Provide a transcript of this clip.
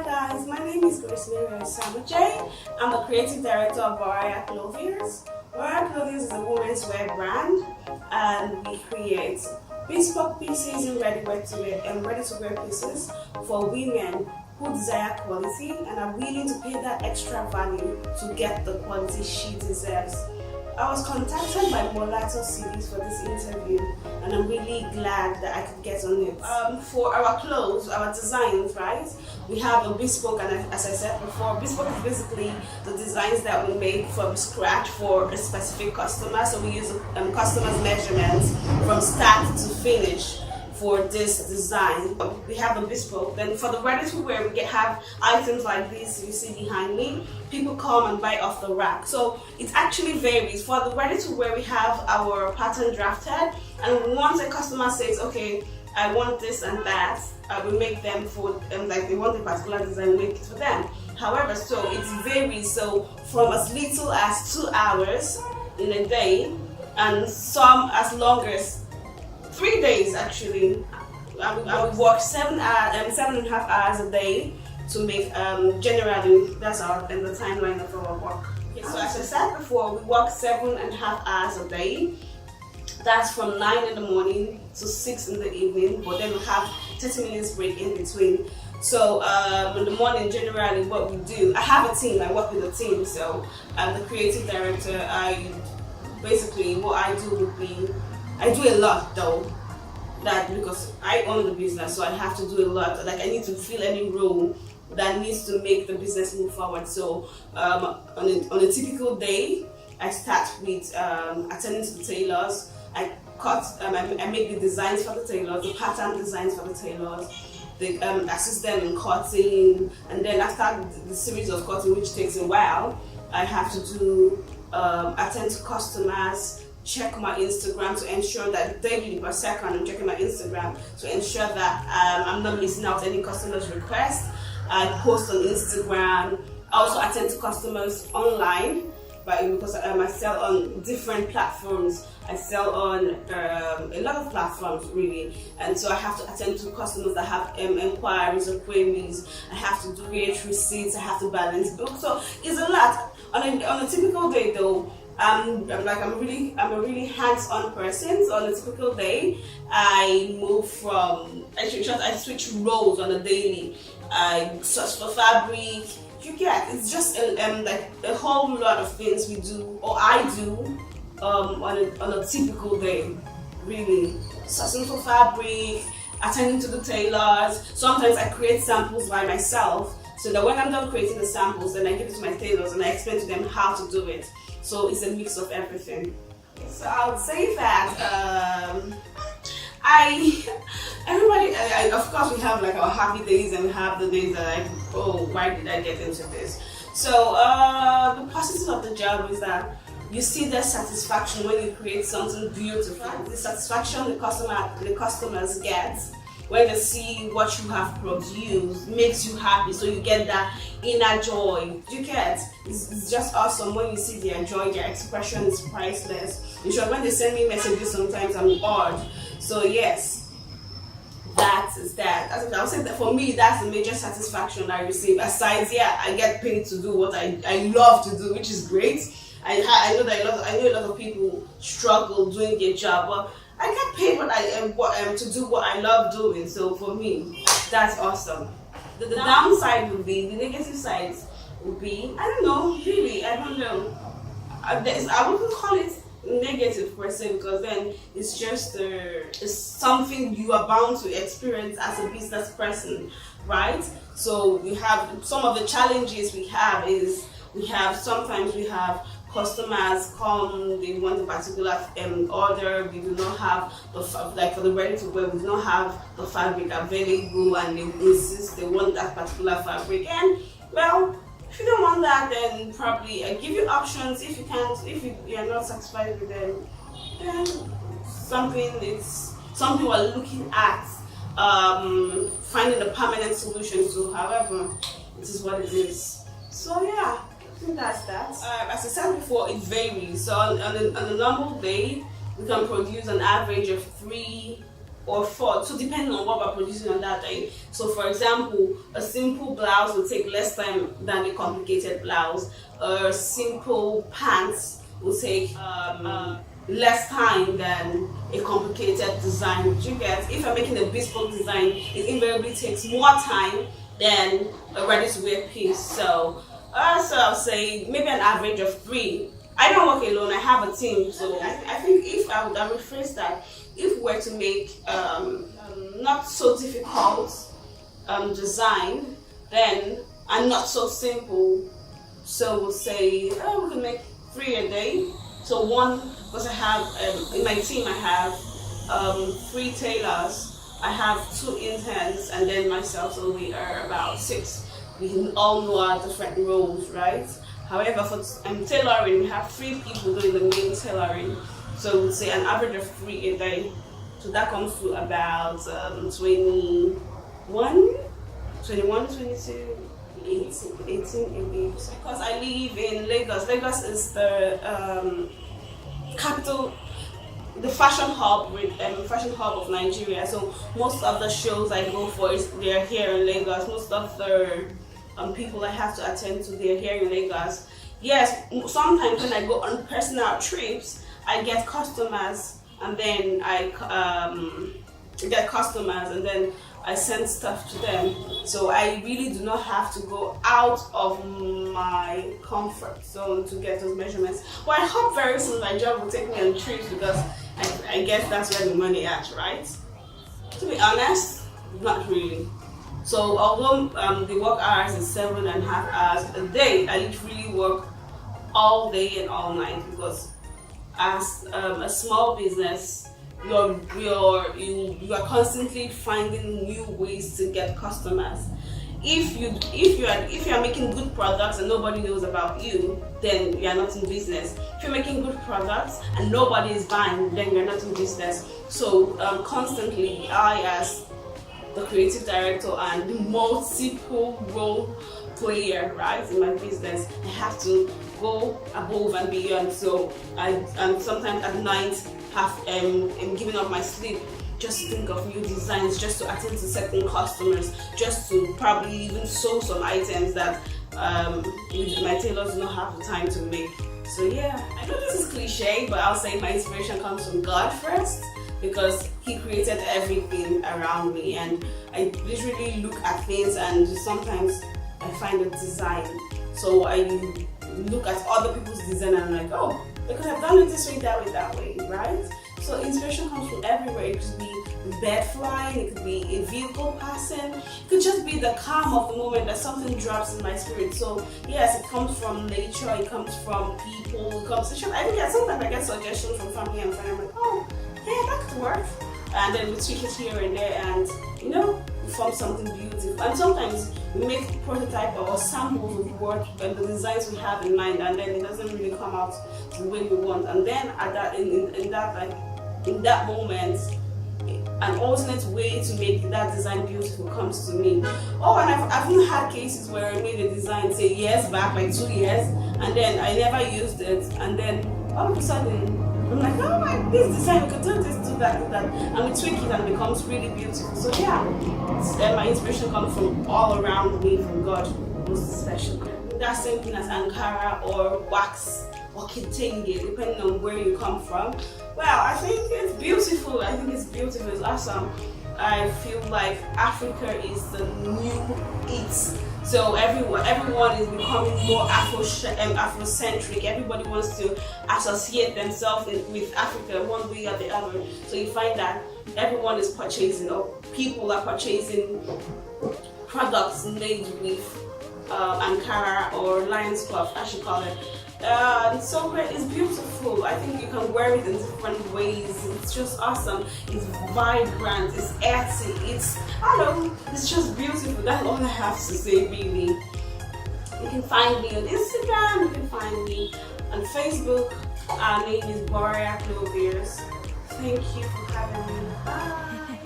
Hi guys, my name is Grace Samaje. I'm the creative director of Warrior Clothiers. Warrior Clothiers is a women's wear brand, and we create bespoke pieces in ready-to-wear pieces for women who desire quality and are willing to pay that extra value to get the quality she deserves. I was contacted by Molatocd for this interview, and I'm really glad that I could get on it. For our clothes, our designs, right? We have a bespoke, and as I said before, bespoke is basically the designs that we make from scratch for a specific customer. So we use customer's measurements from start to finish for this design. We have a bespoke. Then for the ready-to-wear, we have items like this you see behind me. People come and buy off the rack. So it actually varies. For the ready-to-wear, we have our pattern drafted, and once a customer says, okay, I want this and that, we make them for like they want a particular design, we make it for them. However, so it varies. So from as little as 2 hours in a day, and some as long as 3 days actually. I would work 7.5 hours a day to make generally that's the timeline of our work. Okay, so as I said before, we work 7.5 hours a day. That's from 9 in the morning to 6 in the evening, but then we have 30 minutes break in between. So in the morning, generally what we do, I have a team, I work with a team, so I'm the creative director. Basically what I do would be, I do a lot though, that because I own the business, so I have to do a lot. Like I need to fill any role that needs to make the business move forward. So on a typical day, I start with attending to the tailors. I make the designs for the tailors, the pattern designs for the tailors. They assist them in cutting, and then after the series of cutting, which takes a while, I have to do attend to customers, check my Instagram to ensure that daily per second I'm checking my Instagram to ensure that I'm not missing out any customers' requests. I post on Instagram. I also attend to customers online, because I sell on different platforms. I sell on a lot of platforms really, and so I have to attend to customers that have inquiries or queries. I have to create receipts. I have to balance books. So it's a lot. On a typical day though, I'm a really hands-on person. So on a typical day, I move from I switch roles on a daily. I search for fabric. You get, it's just like a whole lot of things we do, or I do, on a typical day. Really, searching for fabric, attending to the tailors. Sometimes I create samples by myself, so that when I'm done creating the samples, then I give it to my tailors and I explain to them how to do it. So it's a mix of everything. So I would say that of course we have like our happy days and we have the days that like, oh, why did I get into this? So the positive of the job is that you see the satisfaction when you create something beautiful. The satisfaction the customers get when they see what you have produced makes you happy, so you get that inner joy. You get, it's just awesome when you see their joy. Their expression is priceless. In short, when they send me messages, sometimes I'm awed. So yes, that is that. I would say that for me, that's the major satisfaction I receive. Aside, yeah, I get paid to do what I love to do, which is great. I know a lot of people struggle doing their job, but I get paid to do what I love doing. So for me, that's awesome. The downside would be, the negative sides would be, I don't know, really, I don't know. I wouldn't call it negative per se, because then it's just it's something you are bound to experience as a business person, right? So we have some of the challenges we have is sometimes we have customers come, they want a particular order, we do not have like for the ready to wear, we do not have the fabric available, and they insist they want that particular fabric. And well, if you don't want that, then probably I give you options. If you can't, if you are not satisfied with them, then something we're looking at finding a permanent solution to. However, it is what it is. So yeah, I think that's that. As I said before, it varies. So on a normal day, we can produce an average of 3 or 4, so depending on what we're producing on that day. So for example, a simple blouse will take less time than a complicated blouse. A simple pants will take less time than a complicated design. Which you get, if you're making a bespoke design, it invariably takes more time than a ready-to-wear piece. So I'll say maybe an average of 3. I don't work alone, I have a team. So I think if I would rephrase that, if we were to make not so difficult design, then and not so simple, so we'll say we can make 3 a day. So one, because I have in my team I have 3 tailors, I have 2 interns, and then myself, so we are about 6. We all know our different roles, right? However, for tailoring, we have 3 people doing the main tailoring. So we'd say an average of 3 a day. So that comes to about 21, 22, 18. Because I live in Lagos. Lagos is the capital, the fashion hub of Nigeria. So most of the shows I go for they're here in Lagos. Most of the people I have to attend to, they're here in Lagos. Yes, sometimes when I go on personal trips, I get customers, and then I send stuff to them. So I really do not have to go out of my comfort zone to get those measurements. But I hope very soon my job will take me on trips, because I guess that's where the money is, right? To be honest, not really. So although the work hours is 7.5 hours a day, I literally work all day and all night, because as a small business, you are constantly finding new ways to get customers. If you are making good products and nobody knows about you, then you are not in business. If you're making good products and nobody is buying, then you're not in business. So constantly, I, as the creative director and the multiple role player, right, in my business, I have to go above and beyond. So and sometimes at night I'm giving up my sleep just to think of new designs, just to attend to certain customers, just to probably even sew some items that my tailors do not have the time to make. So yeah, I know this is cliche, but I'll say my inspiration comes from God first, because He created everything around me, and I literally look at things and sometimes I find a design. So I look at other people's design and I'm like, oh, they could have done it this way, that way, right? So inspiration comes from everywhere. It could be a bird flying, it could be a vehicle passing, it could just be the calm of the moment that something drops in my spirit. So yes, it comes from nature, it comes from people, sometimes I get suggestions from family and friends. I'm like, oh, yeah, that could work. And then we tweak it here and there, and we form something beautiful. And sometimes we make prototype or samples of what the designs we have in mind, and then it doesn't really come out the way we want. And then at that in that moment, an alternate way to make that design beautiful comes to me. Oh, and I've even had cases where I made a design, say years back, like 2 years, and then I never used it, and then all of a sudden I'm like, oh my, this design, we could do this, do that, and we tweak it and it becomes really beautiful. So yeah, my inspiration comes from all around me, from God, most especially. That same thing as Ankara or wax or kitenge, depending on where you come from. Well, I think it's beautiful. It's awesome. I feel like Africa is the new it. So everyone is becoming more Afrocentric. Everybody wants to associate themselves with Africa one way or the other. So you find that everyone is purchasing, or people are purchasing products made with Ankara or lion's cloth, I should call it. So it's beautiful. I think you can wear it in different ways. It's just awesome. It's vibrant. It's earthy. It's just beautiful. That's all I have to say, really. You can find me on Instagram. You can find me on Facebook. Our name is Molatocd. Thank you for having me. Bye.